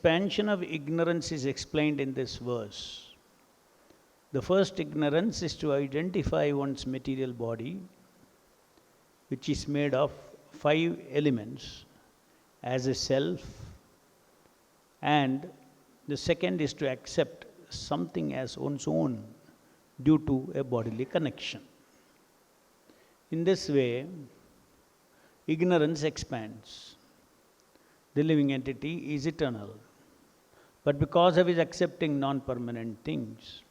expansion of ignorance is explained in this verse. The first ignorance is to identify one's material body, which is made of 5 elements, as a self, and the second is to accept something as one's own due to a bodily connection. In this way, ignorance expands. The living entity is eternal, but because of his accepting non-permanent things,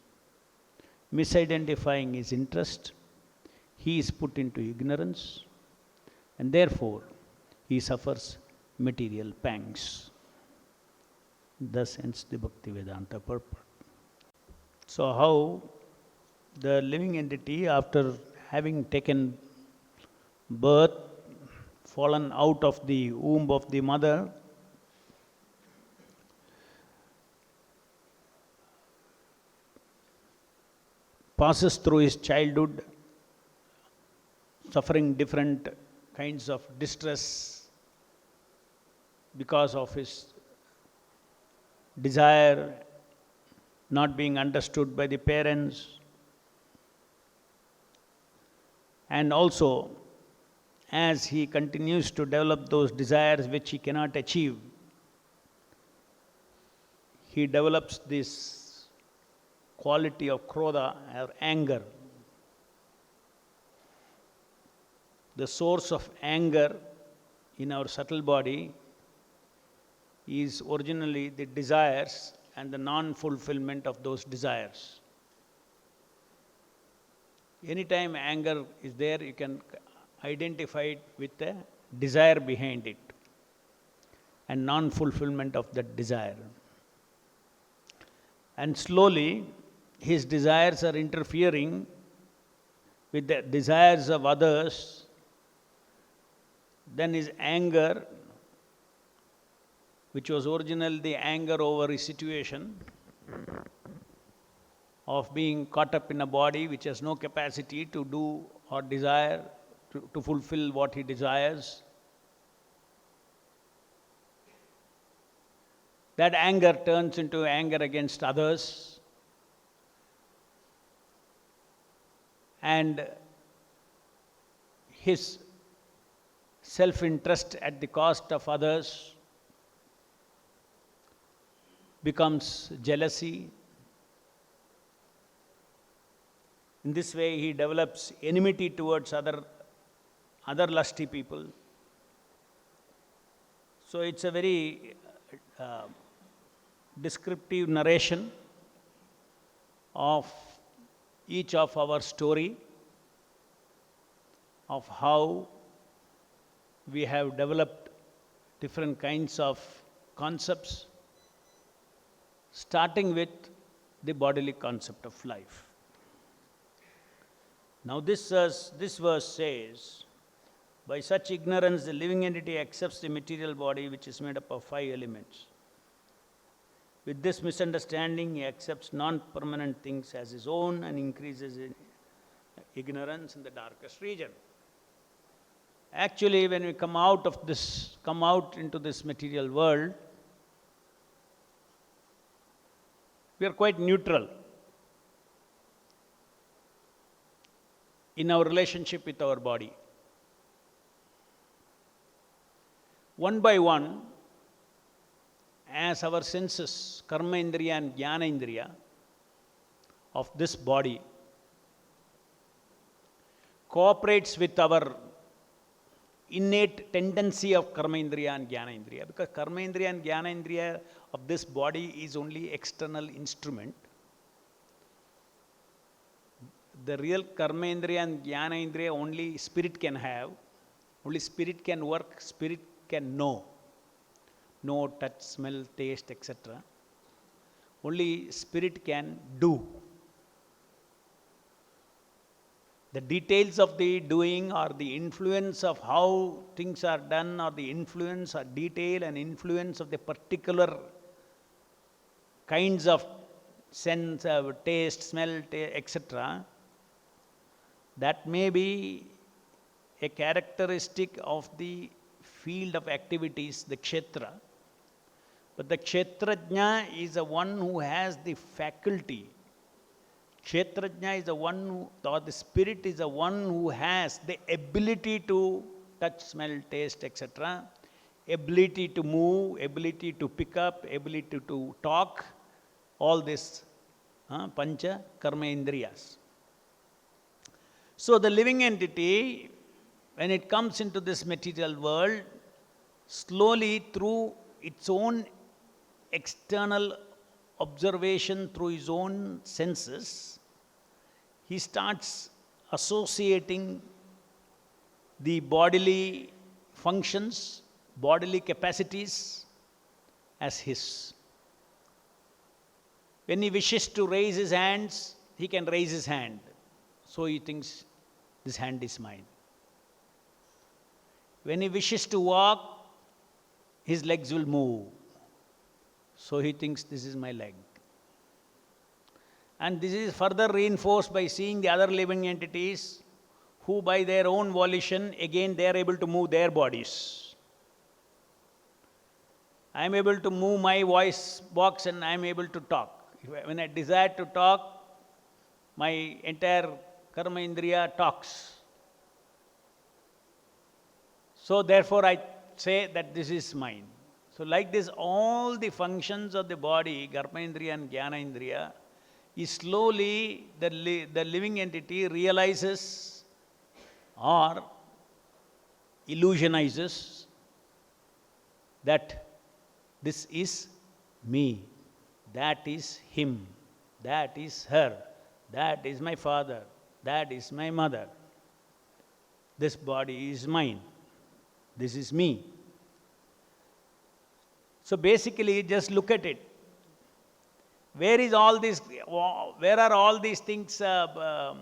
misidentifying his interest, he is put into ignorance, and therefore he suffers material pangs. Thus ends the Bhaktivedanta purport. So how the living entity, after having taken birth, fallen out of the womb of the mother, passes through his childhood, suffering different kinds of distress because of his desire not being understood by the parents, and also as he continues to develop those desires which he cannot achieve, he develops this quality of krodha or anger. The source of anger in our subtle body is originally the desires and the non-fulfillment of those desires. Anytime anger is there, you can identify it with the desire behind it and non-fulfillment of that desire. And slowly, his desires are interfering with the desires of others. Then his anger, which was originally the anger over a situation of being caught up in a body which has no capacity to do or desire, to fulfill what he desires. That anger turns into anger against others, and his self-interest at the cost of others becomes jealousy. In this way, he develops enmity towards other lusty people. So it's a very descriptive narration of each of our story, of how we have developed different kinds of concepts, starting with the bodily concept of life. Now this verse says, by such ignorance the living entity accepts the material body which is made up of 5 elements. With this misunderstanding, he accepts non-permanent things as his own and increases in ignorance in the darkest region. Actually, when we come out into this material world, we are quite neutral in our relationship with our body. One by one, as our senses, karma indriya and jnana indriya of this body cooperates with our innate tendency of karma indriya and jnana indriya, because karma indriya and jnana indriya of this body is only external instrument. The real karma indriya and jnana indriya only spirit can have, only spirit can work, spirit can know, touch, smell, taste, etc. Only spirit can do. The details of the doing or the influence of how things are done or the influence or detail and influence of the particular kinds of sense of taste, smell, etc. That may be a characteristic of the field of activities, the kshetra. But the Kshetrajna is the one who has the faculty. Kshetrajna is the one who, or the spirit is the one who has the ability to touch, smell, taste, etc. Ability to move, ability to pick up, ability to talk, all this pancha karma indriyas. So the living entity, when it comes into this material world, slowly through its own external observation, through his own senses, he starts associating the bodily functions, bodily capacities as his. When he wishes to raise his hands, he can raise his hand. So he thinks, this hand is mine. When he wishes to walk, his legs will move. So he thinks, this is my leg. And this is further reinforced by seeing the other living entities who by their own volition, again they are able to move their bodies. I am able to move my voice box and I am able to talk. When I desire to talk, my entire karma indriya talks. So therefore I say that this is mine. So like this, all the functions of the body, karma indriya and jnana indriya, is slowly the living entity realizes or illusionizes that this is me, that is him, that is her, that is my father, that is my mother. This body is mine. This is me. So basically, just look at it. Where is all this? Where are all these things? Jnana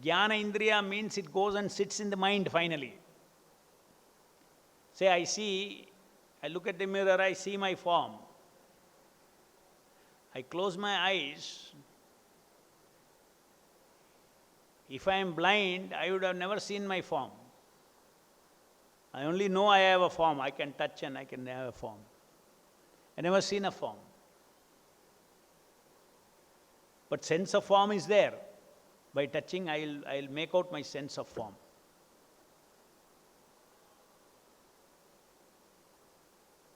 indriya means it goes and sits in the mind finally. Say, I look at the mirror, I see my form. I close my eyes. If I am blind, I would have never seen my form. I only know I have a form. I can touch and I can have a form. I never seen a form. But sense of form is there. By touching, I'll make out my sense of form.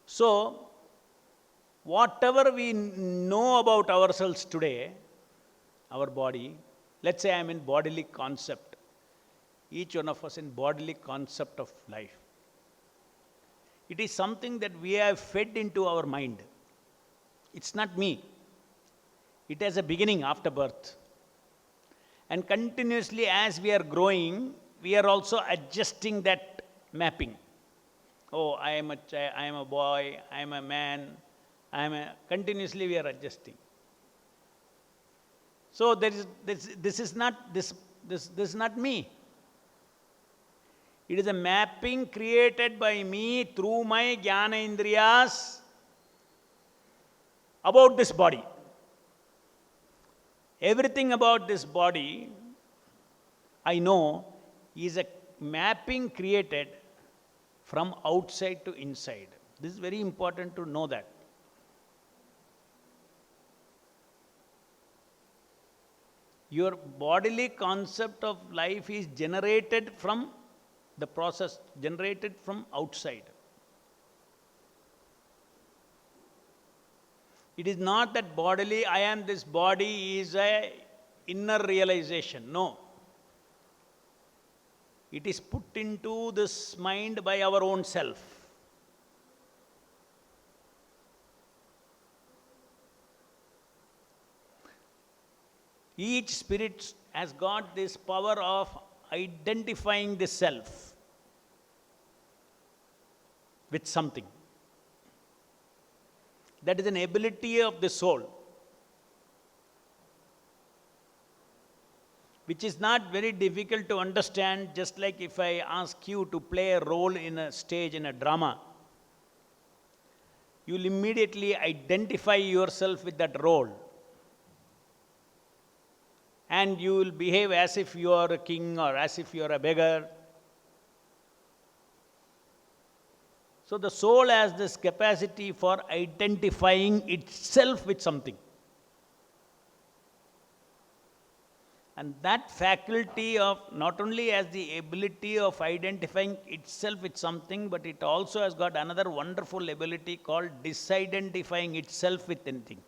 So, whatever we know about ourselves today, our body, let's say I'm in bodily concept. Each one of us in bodily concept of life. It is something that we have fed into our mind. It's not me. It has a beginning after birth. And continuously as we are growing, we are also adjusting that mapping. Oh, I am a boy, I am a man, continuously we are adjusting. So this is not me. It is a mapping created by me through my jnana indriyas about this body. Everything about this body, I know, is a mapping created from outside to inside. This is very important to know that. Your bodily concept of life is generated from the process, generated from outside. It is not that bodily, I am this body is a inner realization. No. It is put into this mind by our own self. Each spirit has got this power of identifying the self with something. That is an ability of the soul, which is not very difficult to understand. Just like if I ask you to play a role in a stage, in a drama, you will immediately identify yourself with that role. And you will behave as if you are a king or as if you are a beggar. So the soul has this capacity for identifying itself with something. And that faculty of not only has the ability of identifying itself with something, but it also has got another wonderful ability called disidentifying itself with anything.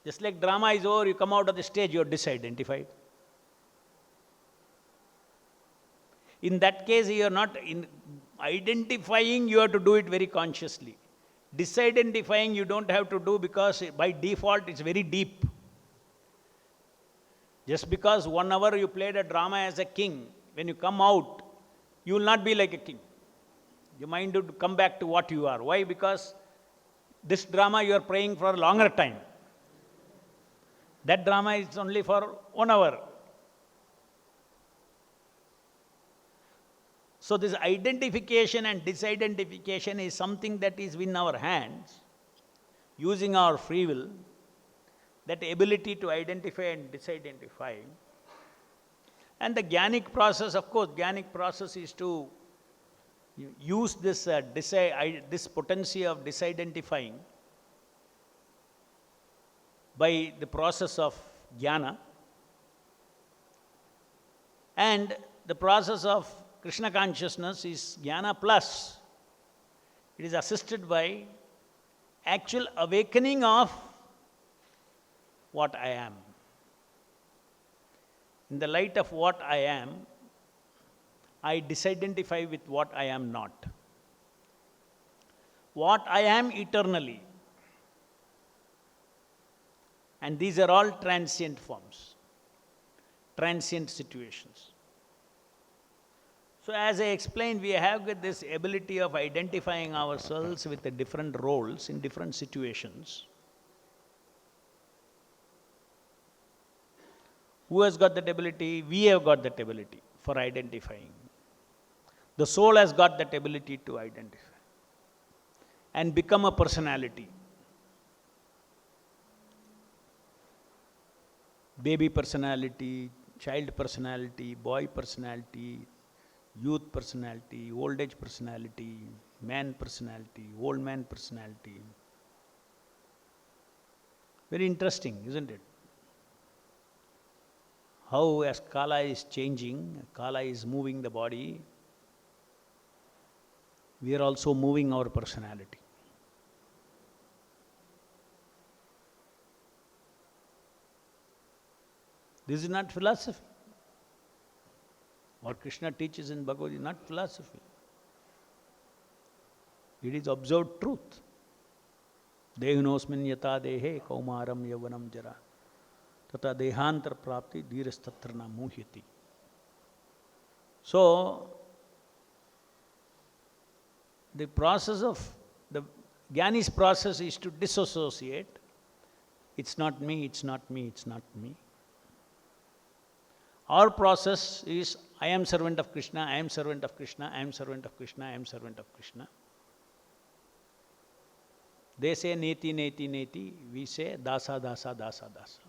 Just like drama is over, you come out of the stage, you're disidentified. In that case, you are not in identifying, you have to do it very consciously. Disidentifying you don't have to do because by default it's very deep. Just because 1 hour you played a drama as a king, when you come out, you will not be like a king. Your mind would come back to what you are. Why? Because this drama you are playing for a longer time. That drama is only for 1 hour. So this identification and disidentification is something that is in our hands, using our free will, that ability to identify and disidentify. And the jnanic process, of course, jnanic process is to use this, this potency of disidentifying by the process of jnana, and the process of Krishna consciousness is jnana plus. It is assisted by actual awakening of what I am. In the light of what I am, I disidentify with what I am not. What I am eternally. And these are all transient forms, transient situations. So as I explained, we have got this ability of identifying ourselves with the different roles in different situations. Who has got that ability? We have got that ability for identifying. The soul has got that ability to identify and become a personality. Baby personality, child personality, boy personality, youth personality, old age personality, man personality, old man personality. Very interesting, isn't it? How as Kala is changing, Kala is moving the body, we are also moving our personality. This is not philosophy. What Krishna teaches in Bhagavad Gita is not philosophy. It is observed truth. Dehinosmin yata dehe kaumaram yavanam jara tata dehantar prapti dhirastatra na muhyati. So, the process of the Jnani's process is to disassociate. It's not me, it's not me, it's not me. Our process is, I am servant of Krishna, I am servant of Krishna, I am servant of Krishna, I am servant of Krishna. They say neti, neti, neti, we say dasa, dasa, dasa, dasa.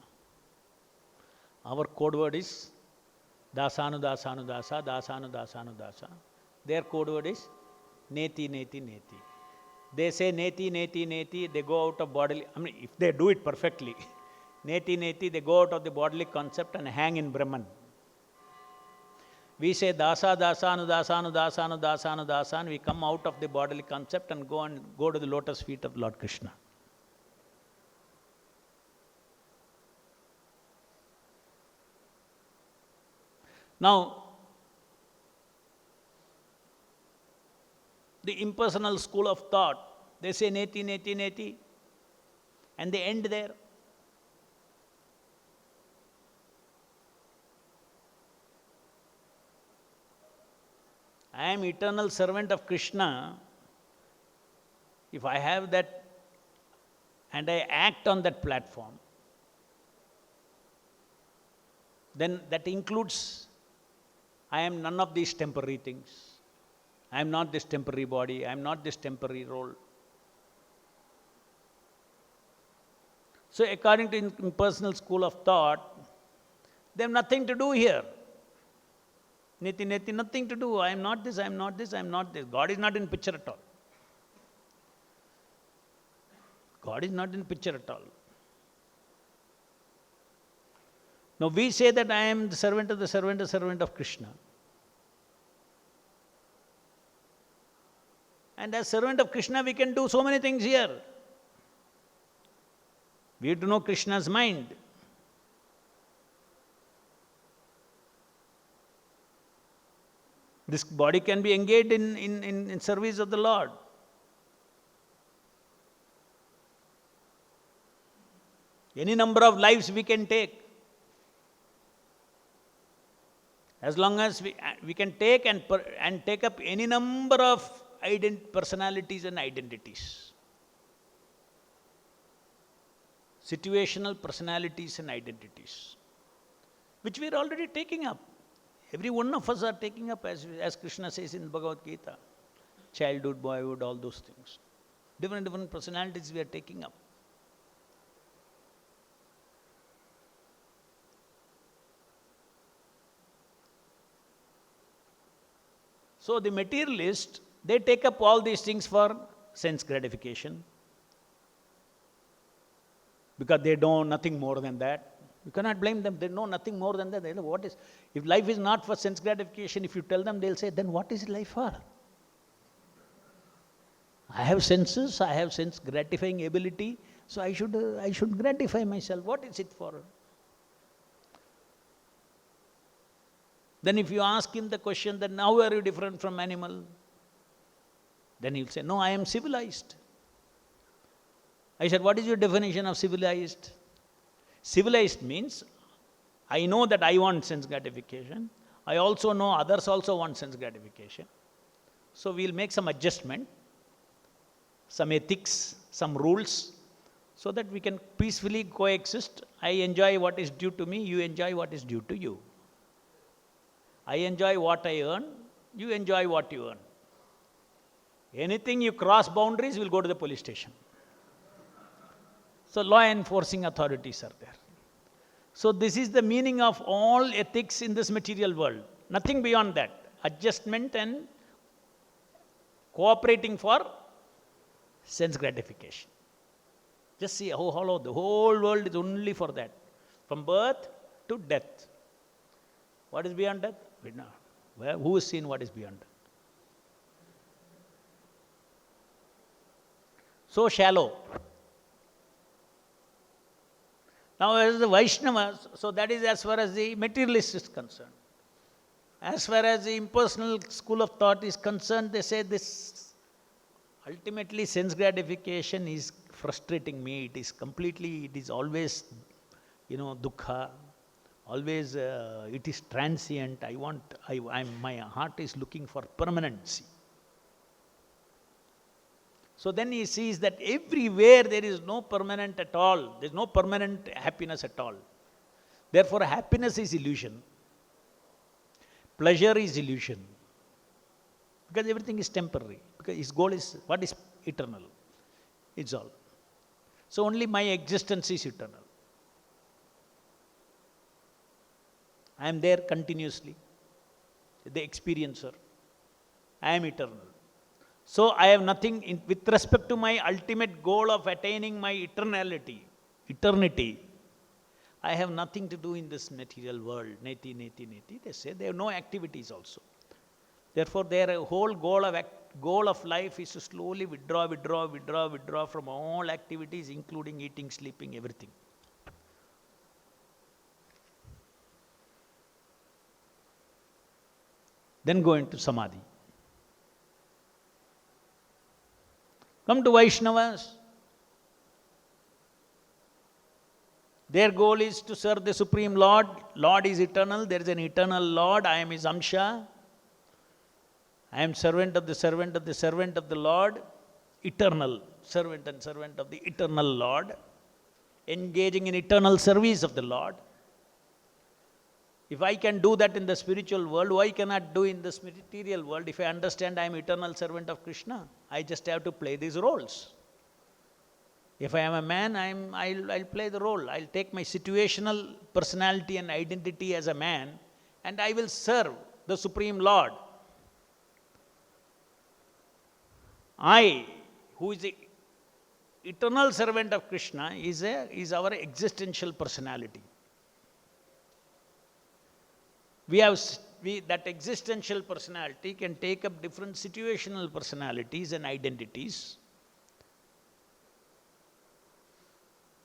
Our code word is dasanu, dasanu, dasa, dasanu, dasanu, dasa. Their code word is neti, neti, neti. They say neti, neti, neti, they go out of bodily, I mean, if they do it perfectly, neti, neti, they go out of the bodily concept and hang in Brahman. We say dasa, dasanu, dasanu, dasanu, dasanu, dasanu, we come out of the bodily concept and go to the lotus feet of Lord Krishna. Now, the impersonal school of thought, they say neti, neti, neti, and they end there. I am eternal servant of Krishna. If I have that and I act on that platform, then that includes I am none of these temporary things. I am not this temporary body. I am not this temporary role. So according to impersonal school of thought, they have nothing to do here. Neti, neti, nothing to do. I am not this, I am not this, I am not this. God is not in picture at all. God is not in picture at all. Now we say that I am the servant of the servant, the servant of Krishna. And as servant of Krishna, we can do so many things here. We have to know Krishna's mind. This body can be engaged in service of the Lord. Any number of lives we can take. As long as we can take and take up any number of personalities and identities. Situational personalities and identities, which we are already taking up. Every one of us are taking up, as Krishna says in Bhagavad Gita, childhood, boyhood, all those things. Different personalities we are taking up. So the materialists, they take up all these things for sense gratification, because they know nothing more than that. You cannot blame them. They know nothing more than that. They know what is. If life is not for sense gratification, if you tell them, they'll say, then what is life for? I have senses, I have sense gratifying ability, so I should gratify myself. What is it for? Then if you ask him the question, then how are you different from animal? Then he'll say, no, I am civilized. I said, what is your definition of civilized? Civilized means, I know that I want sense gratification. I also know others also want sense gratification. So we'll make some adjustment, some ethics, some rules, so that we can peacefully coexist. I enjoy what is due to me, you enjoy what is due to you. I enjoy what I earn, you enjoy what you earn. Anything you cross boundaries, will go to the police station. So law enforcing authorities are there. So this is the meaning of all ethics in this material world. Nothing beyond that. Adjustment and cooperating for sense gratification. Just see how hollow the whole world is only for that. From birth to death. What is beyond death? We know. Who has seen what is beyond death? So shallow. Now as the Vaishnavas, so that is as far as the materialist is concerned. As far as the impersonal school of thought is concerned, they say this ultimately sense gratification is frustrating me. It is always, dukkha. Always it is transient. My heart is looking for permanency. So then he sees that everywhere there is no permanent at all. There is no permanent happiness at all. Therefore, happiness is illusion. Pleasure is illusion. Because everything is temporary. Because his goal is, what is eternal? It's all. So only my existence is eternal. I am there continuously. The experiencer. I am eternal. So I have nothing, with respect to my ultimate goal of attaining my eternity, I have nothing to do in this material world. Neti, neti, neti. They say they have no activities also. Therefore, their whole goal of life is to slowly withdraw from all activities, including eating, sleeping, everything. Then go into samadhi. Come to Vaishnavas. Their goal is to serve the Supreme Lord. Lord is eternal. There is an eternal Lord. I am his Amsha. I am servant of the servant of the servant of the Lord. Eternal servant and servant of the eternal Lord. Engaging in eternal service of the Lord. If I can do that in the spiritual world, why cannot do in this material world? If I understand I am eternal servant of Krishna, I just have to play these roles. If I am a man, I'll play the role. I'll take my situational personality and identity as a man, and I will serve the Supreme Lord. I, who is the eternal servant of Krishna, is our existential personality. That existential personality can take up different situational personalities and identities.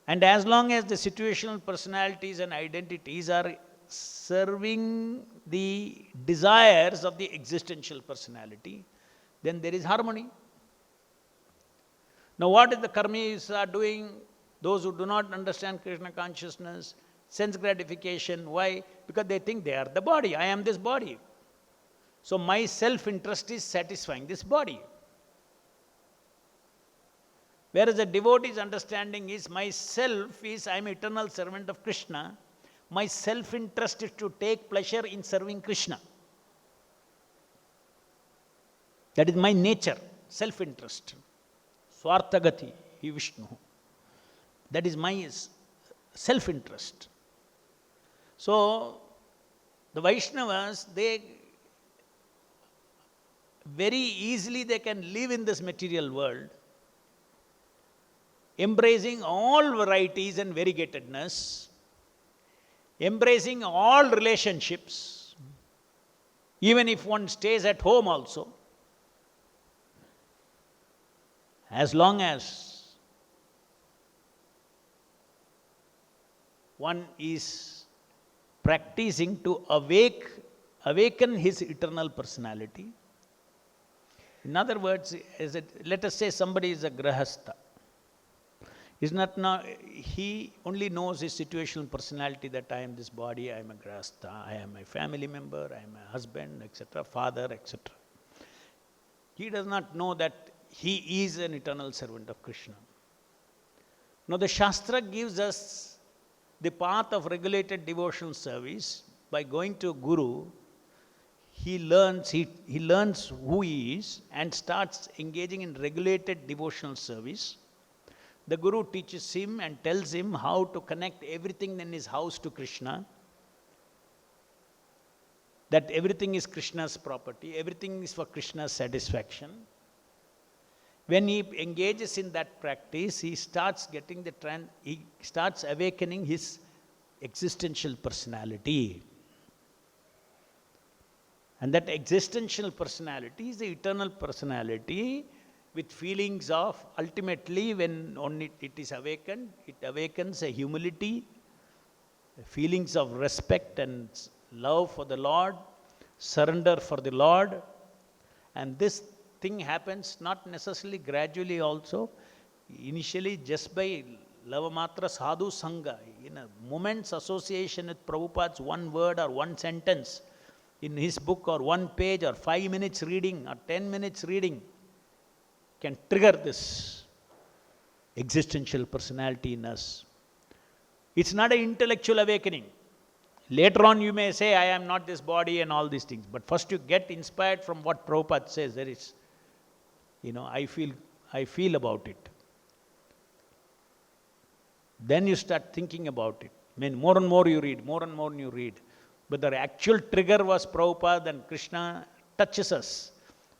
And as long as the situational personalities and identities are serving the desires of the existential personality, then there is harmony. Now, what is the karmis are doing? Those who do not understand Krishna consciousness, sense gratification. Why? Because they think they are the body. I am this body. So my self-interest is satisfying this body. Whereas the devotee's understanding is myself is, I am eternal servant of Krishna. My self-interest is to take pleasure in serving Krishna. That is my nature, self-interest. Swarthagati, he Vishnu. That is my self-interest. So, the Vaishnavas, they very easily they can live in this material world, embracing all varieties and variegatedness, embracing all relationships, even if one stays at home also, as long as one is practicing to awaken his eternal personality. In other words, let us say somebody is a grahastha. He only knows his situational personality, that I am this body, I am a grahastha, I am a family member, I am a husband, etc., father, etc. He does not know that he is an eternal servant of Krishna. Now the Shastra gives us the path of regulated devotional service. By going to a guru, he learns who he is and starts engaging in regulated devotional service. The guru teaches him and tells him how to connect everything in his house to Krishna, that everything is Krishna's property, everything is for Krishna's satisfaction. When he engages in that practice, he starts awakening his existential personality. And that existential personality is the eternal personality with feelings of, ultimately, when only it is awakened, it awakens a humility, feelings of respect and love for the Lord, surrender for the Lord. And this thing happens not necessarily gradually also, initially just by lavamatra sadhu sangha, in a moment's association with Prabhupada's one word or one sentence in his book, or one page, or 5 minutes reading, or 10 minutes reading, can trigger this existential personality in us. It's not an intellectual awakening. Later on you may say, I am not this body and all these things. But first you get inspired from what Prabhupada says. There is, I feel about it. Then you start thinking about it. I mean, more and more you read, more and more you read. But the actual trigger was Prabhupada, and Krishna touches us.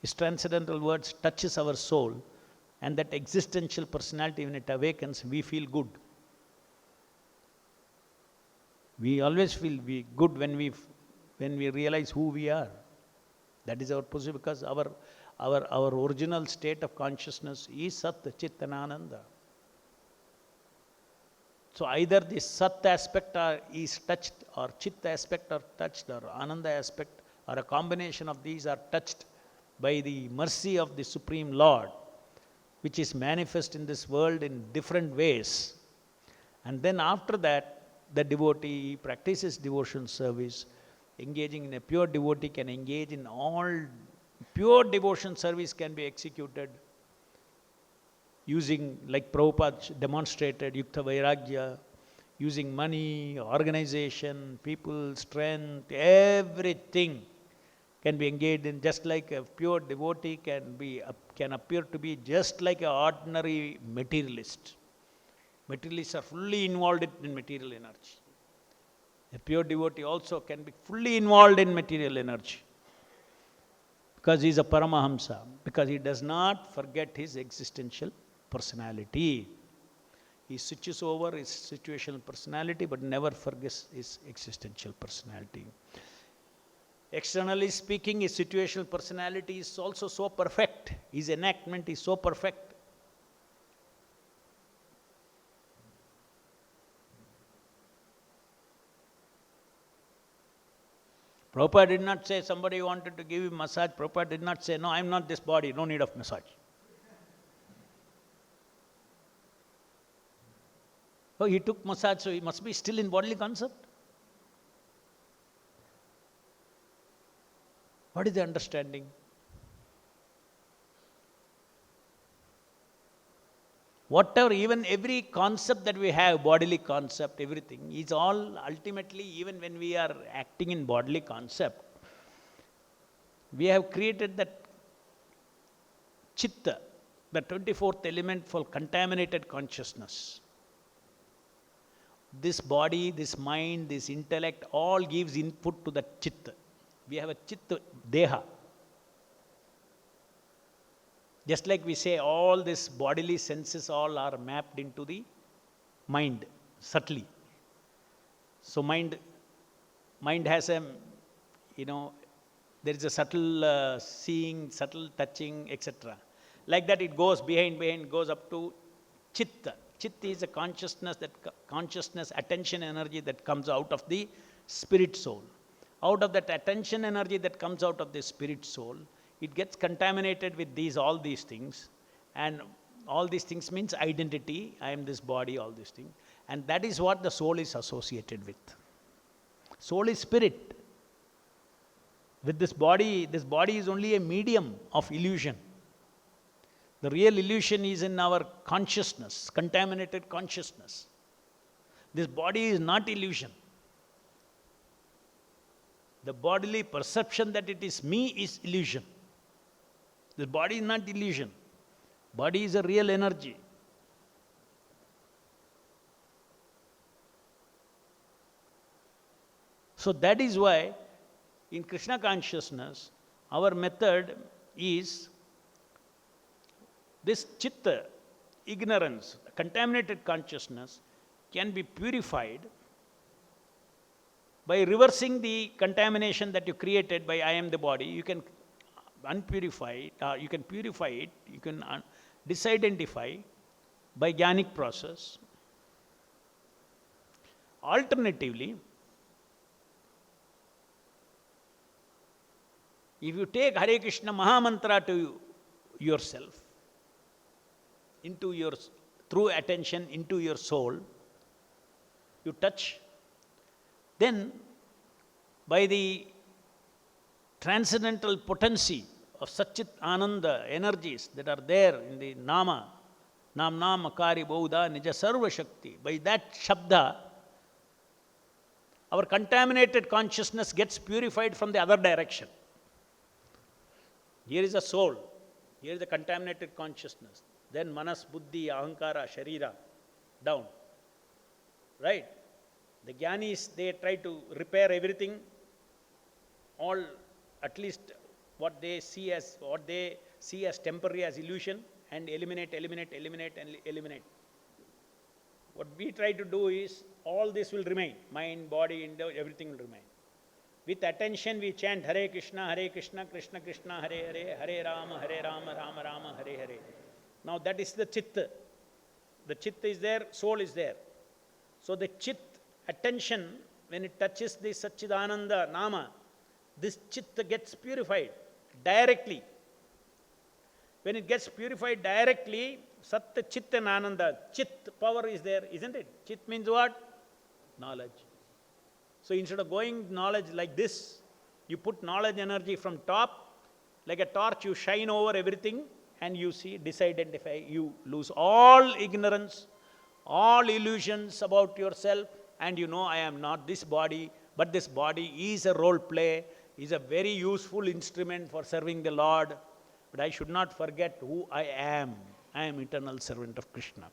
His transcendental words touches our soul. And that existential personality, when it awakens, we feel good. We always feel good when we realize who we are. That is our position, because our original state of consciousness is Sat Chit and Ananda. So either the Sat aspect is touched, or Chit aspect are touched, or Ananda aspect, or a combination of these are touched by the mercy of the Supreme Lord, which is manifest in this world in different ways. And then after that, the devotee practices devotion service. Engaging in a pure devotee can engage in all pure devotion service, can be executed using, like Prabhupada demonstrated, Yukta Vairagya, using money, organization, people, strength, everything can be engaged in, just like a pure devotee can appear to be just like an ordinary materialist. Materialists are fully involved in material energy. A pure devotee also can be fully involved in material energy. because he is a Paramahamsa, because he does not forget his existential personality. He switches over his situational personality but never forgets his existential personality. Externally speaking, his situational personality is also so perfect. His enactment is so perfect. Prabhupada did not say somebody wanted to give him massage. Prabhupada did not say, no, I am not this body, no need of massage. Oh, he took massage, so he must be still in bodily concept. What is the understanding? Whatever, even every concept that we have, bodily concept, everything, is all ultimately, even when we are acting in bodily concept, we have created that chitta, the 24th element for contaminated consciousness. This body, this mind, this intellect, all gives input to that chitta. We have a chitta, deha. Just like we say, all these bodily senses all are mapped into the mind, subtly. So mind has a, there is a subtle seeing, subtle touching, etc. Like that it goes behind, goes up to chitta. Chitta is a consciousness, attention energy that comes out of the spirit soul. Out of that attention energy that comes out of the spirit soul, it gets contaminated with all these things, and all these things means identity. I am this body, all these things, and that is what the soul is associated with. Soul is spirit. With this body is only a medium of illusion. The real illusion is in our consciousness, contaminated consciousness. This body is not illusion. The bodily perception that it is me is illusion. The body is not illusion. Body is a real energy. So that is why in Krishna consciousness, our method is this chitta, ignorance, contaminated consciousness can be purified by reversing the contamination that you created by I am the body. You can unpurify it, you can purify it, you can disidentify by jnanic process. Alternatively, if you take Hare Krishna Mahamantra to yourself, through attention into your soul, you touch, then by the transcendental potency of Satchit Ananda energies that are there in the Nama, Nam Makari Bauda Nija Sarva Shakti, by that Shabda, our contaminated consciousness gets purified from the other direction. Here is a soul, here is the contaminated consciousness. Then Manas, Buddhi, Ahankara, Sharira, down. Right? The Jnanis, they try to repair everything, all, at least what they see as temporary as illusion, and eliminate. What we try to do is, all this will remain. Mind, body, everything will remain. With attention we chant Hare Krishna, Krishna Krishna, Hare Hare, Hare Rama, Rama Rama, Hare Hare. Now that is the chitta. The chitta is there, soul is there. So the chit, attention, when it touches the Satchidananda Nama, this chitta gets purified directly. When it gets purified directly, Satta Chitta and Ananda, Chit power is there, isn't it? Chit means what? Knowledge. So instead of going knowledge like this, you put knowledge energy from top, like a torch, you shine over everything, and you see, disidentify, you lose all ignorance, all illusions about yourself, and you know, I am not this body, but this body is a role play, is a very useful instrument for serving the Lord, but I should not forget who I am. I am eternal servant of Krishna.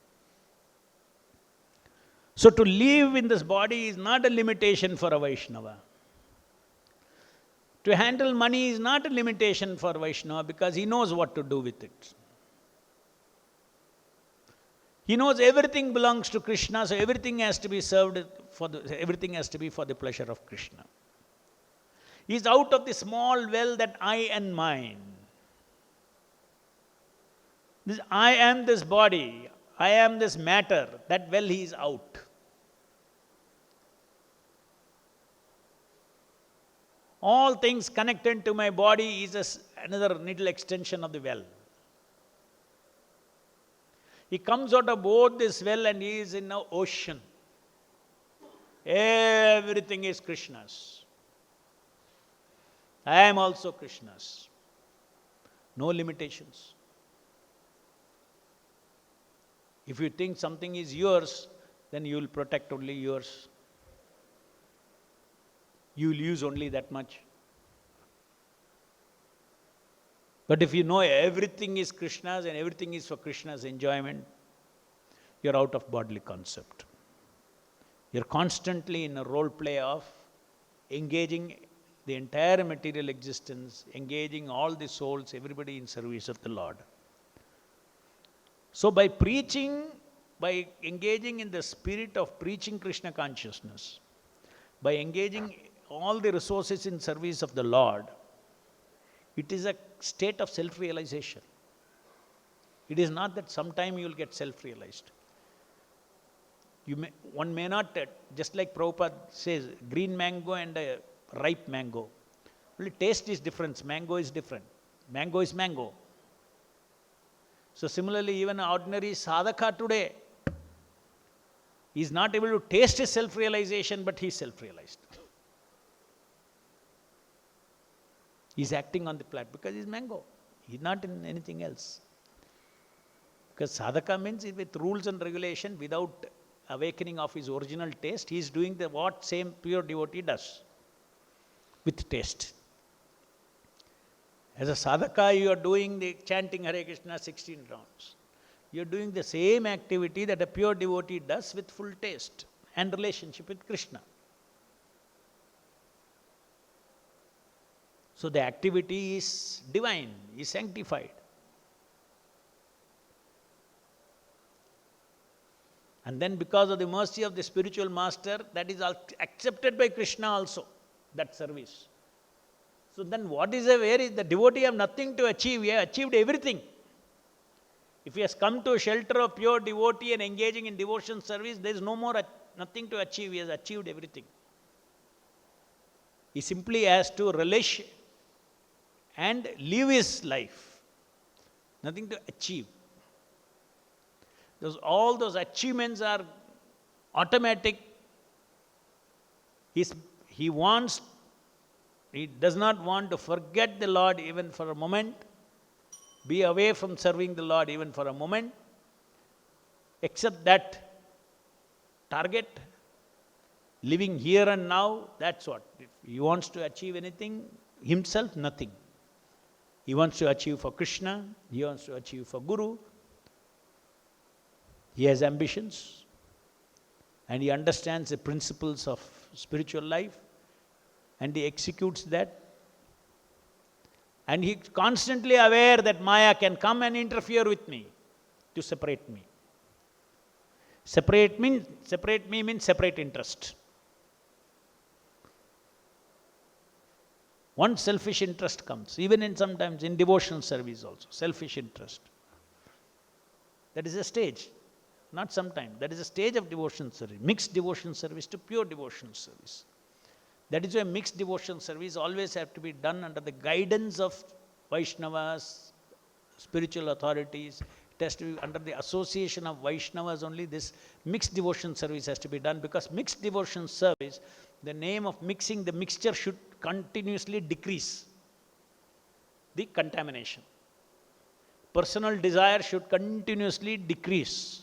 So to live in this body is not a limitation for a Vaishnava. To handle money is not a limitation for Vaishnava because he knows what to do with it. He knows everything belongs to Krishna, so everything has to be served everything has to be for the pleasure of Krishna. He is out of the small well that I and mine. This I am this body, I am this matter, that well he is out. All things connected to my body is another little extension of the well. He comes out of both this well and he is in an ocean. Everything is Krishna's. I am also Krishna's. No limitations. If you think something is yours, then you will protect only yours. You will use only that much. But if you know everything is Krishna's and everything is for Krishna's enjoyment, you're out of bodily concept. You're constantly in a role play of engaging the entire material existence, engaging all the souls, everybody in service of the Lord. So by preaching, by engaging in the spirit of preaching Krishna consciousness, by engaging all the resources in service of the Lord, it is a state of self-realization. It is not that sometime you will get self-realized. One may not, just like Prabhupada says, green mango and a ripe mango. Only taste is different, mango is different. Mango is mango. So similarly, even an ordinary sadhaka today, he is not able to taste his self-realization, but he is self-realized. He is acting on the plant because he is mango. He is not in anything else. Because sadhaka means with rules and regulation, without awakening of his original taste, he is doing what same pure devotee does with taste. As a sadhaka, you are doing the chanting Hare Krishna 16 rounds. You are doing the same activity that a pure devotee does with full taste and relationship with Krishna. So the activity is divine, is sanctified. And then because of the mercy of the spiritual master, that is accepted by Krishna also, that service. So then what is the devotee have nothing to achieve, he has achieved everything. If he has come to a shelter of pure devotee and engaging in devotion service, there is nothing to achieve, he has achieved everything. He simply has to relish and live his life. Nothing to achieve. All those achievements are automatic. He does not want to forget the Lord even for a moment, be away from serving the Lord even for a moment, except that target, living here and now, that's what. If he wants to achieve anything, himself, nothing. He wants to achieve for Krishna, he wants to achieve for Guru. He has ambitions and he understands the principles of spiritual life and he executes that. And he is constantly aware that Maya can come and interfere with me to separate me. Separate me means separate interest. One selfish interest comes, even sometimes in devotional service also, selfish interest. That is a stage, not sometime. That is a stage of devotion service, mixed devotion service to pure devotion service. That is why mixed devotion service always have to be done under the guidance of Vaishnavas, spiritual authorities. It has to be under the association of Vaishnavas only. This mixed devotion service has to be done, because mixed devotion service, the name of mixing, the mixture should continuously decrease the contamination. Personal desire should continuously decrease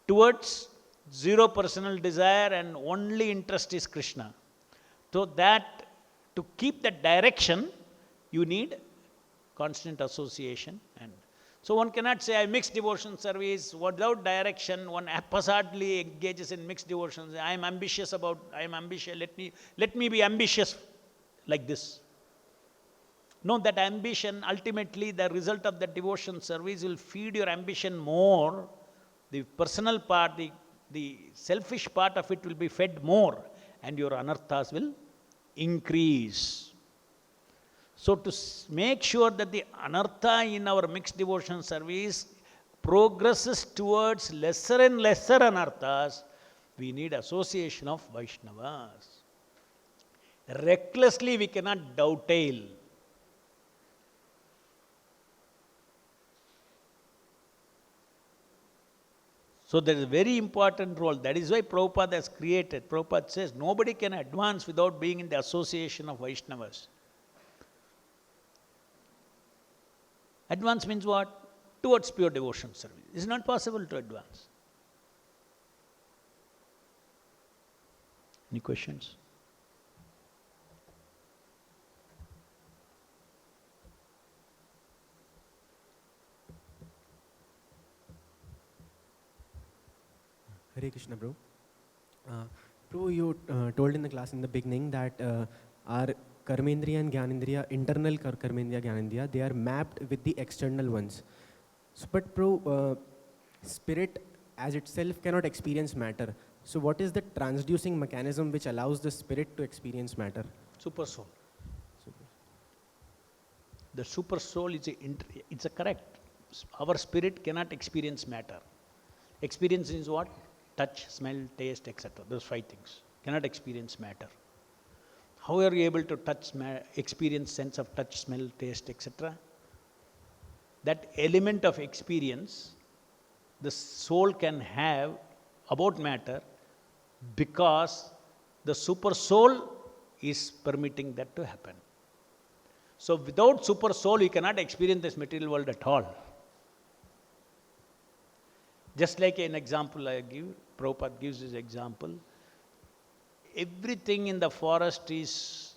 towards zero personal desire and only interest is Krishna. So that, to keep that direction, you need constant association. And so one cannot say, I mix devotion service without direction. One haphazardly engages in mixed devotion. Let me be ambitious. like this. No, that ambition, ultimately the result of the devotion service will feed your ambition more. The personal part, the selfish part of it will be fed more, and your anarthas will increase. So to make sure that the anartha in our mixed devotion service progresses towards lesser and lesser anarthas, we need association of Vaishnavas. Recklessly we cannot dovetail. So there is a very important role. That is why Prabhupada has created. Prabhupada says nobody can advance without being in the association of Vaishnavas. Advance means what? Towards pure devotion service. It is not possible to advance. Any questions? Hare Krishna, bro. Bro, you told in the class in the beginning that our Karmendriya and Gyanendriya, internal Karmendriya, Gyanendriya, they are mapped with the external ones. So, but bro, spirit as itself cannot experience matter. So what is the transducing mechanism which allows the spirit to experience matter? Super soul. The super soul is it's a correct. Our spirit cannot experience matter. Experience is what? Touch, smell, taste, etc. Those 5 things. Cannot experience matter. How are you able to experience sense of touch, smell, taste, etc.? That element of experience the soul can have about matter because the super soul is permitting that to happen. So without super soul, you cannot experience this material world at all. Just like an example I give, Prabhupada gives this example. Everything in the forest is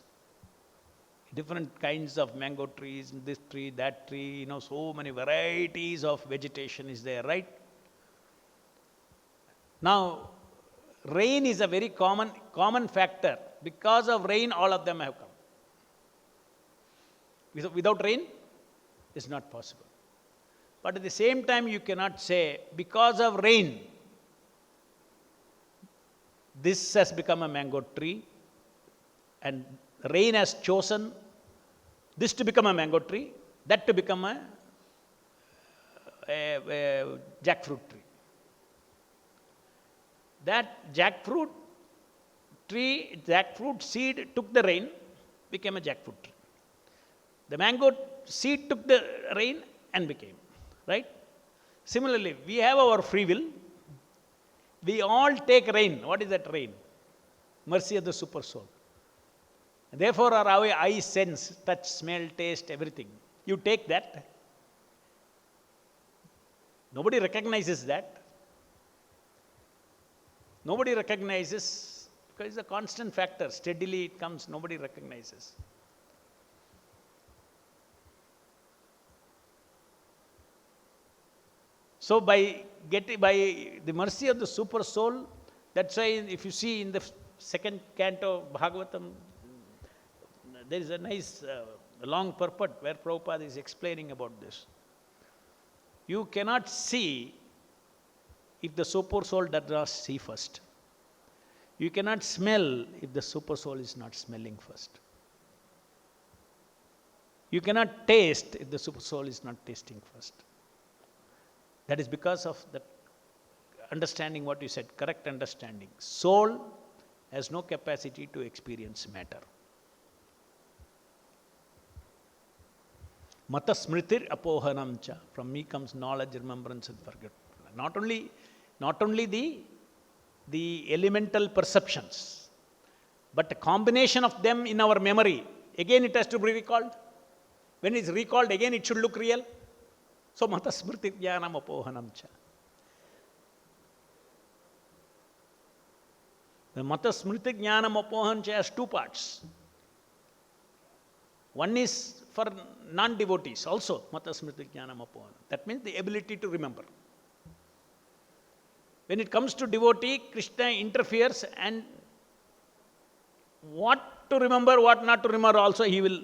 different kinds of mango trees, this tree, that tree, so many varieties of vegetation is there, right? Now, rain is a very common factor. Because of rain, all of them have come. Without rain, it's not possible. But at the same time, you cannot say, because of rain, this has become a mango tree, and rain has chosen this to become a mango tree, that to become a jackfruit tree. That jackfruit seed took the rain, became a jackfruit tree. The mango seed took the rain and became, right? Similarly, we have our free will. We all take rain. What is that rain? Mercy of the super soul. Therefore, our eye sense, touch, smell, taste, everything. You take that. Nobody recognizes that. Nobody recognizes because it's a constant factor. Steadily it comes, nobody recognizes. So by the mercy of the super soul, that's why if you see in the second canto of Bhagavatam, there is a nice long purport where Prabhupada is explaining about this. You cannot see if the super soul does not see first. You cannot smell if the super soul is not smelling first. You cannot taste if the super soul is not tasting first. That is because of that understanding what you said, correct understanding. Soul has no capacity to experience matter. Mata smritir apohanam cha. From me comes knowledge, remembrance, and forgetfulness. Not only the elemental perceptions, but a combination of them in our memory. Again it has to be recalled. When it's recalled, again it should look real. So mata smritir jnanam apohanam cha. The mata smritir jnanam apohanam cha has 2 parts. One is for non-devotees also, mata smriti jnanam apohanam. That means the ability to remember. When it comes to devotee, Krishna interferes, and what to remember, what not to remember also he will.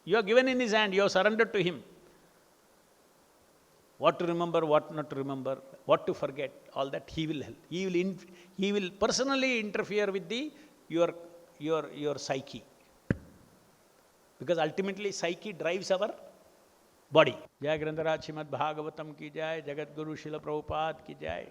You are given in his hand, you have surrendered to him. What to remember, what not to remember, what to forget, all that he will help. He will personally interfere with your psyche. Because ultimately psyche drives our body. Jai Grantharaj Srimad Bhagavatam ki jai, Jagat Guru Srila Prabhupada ki jai.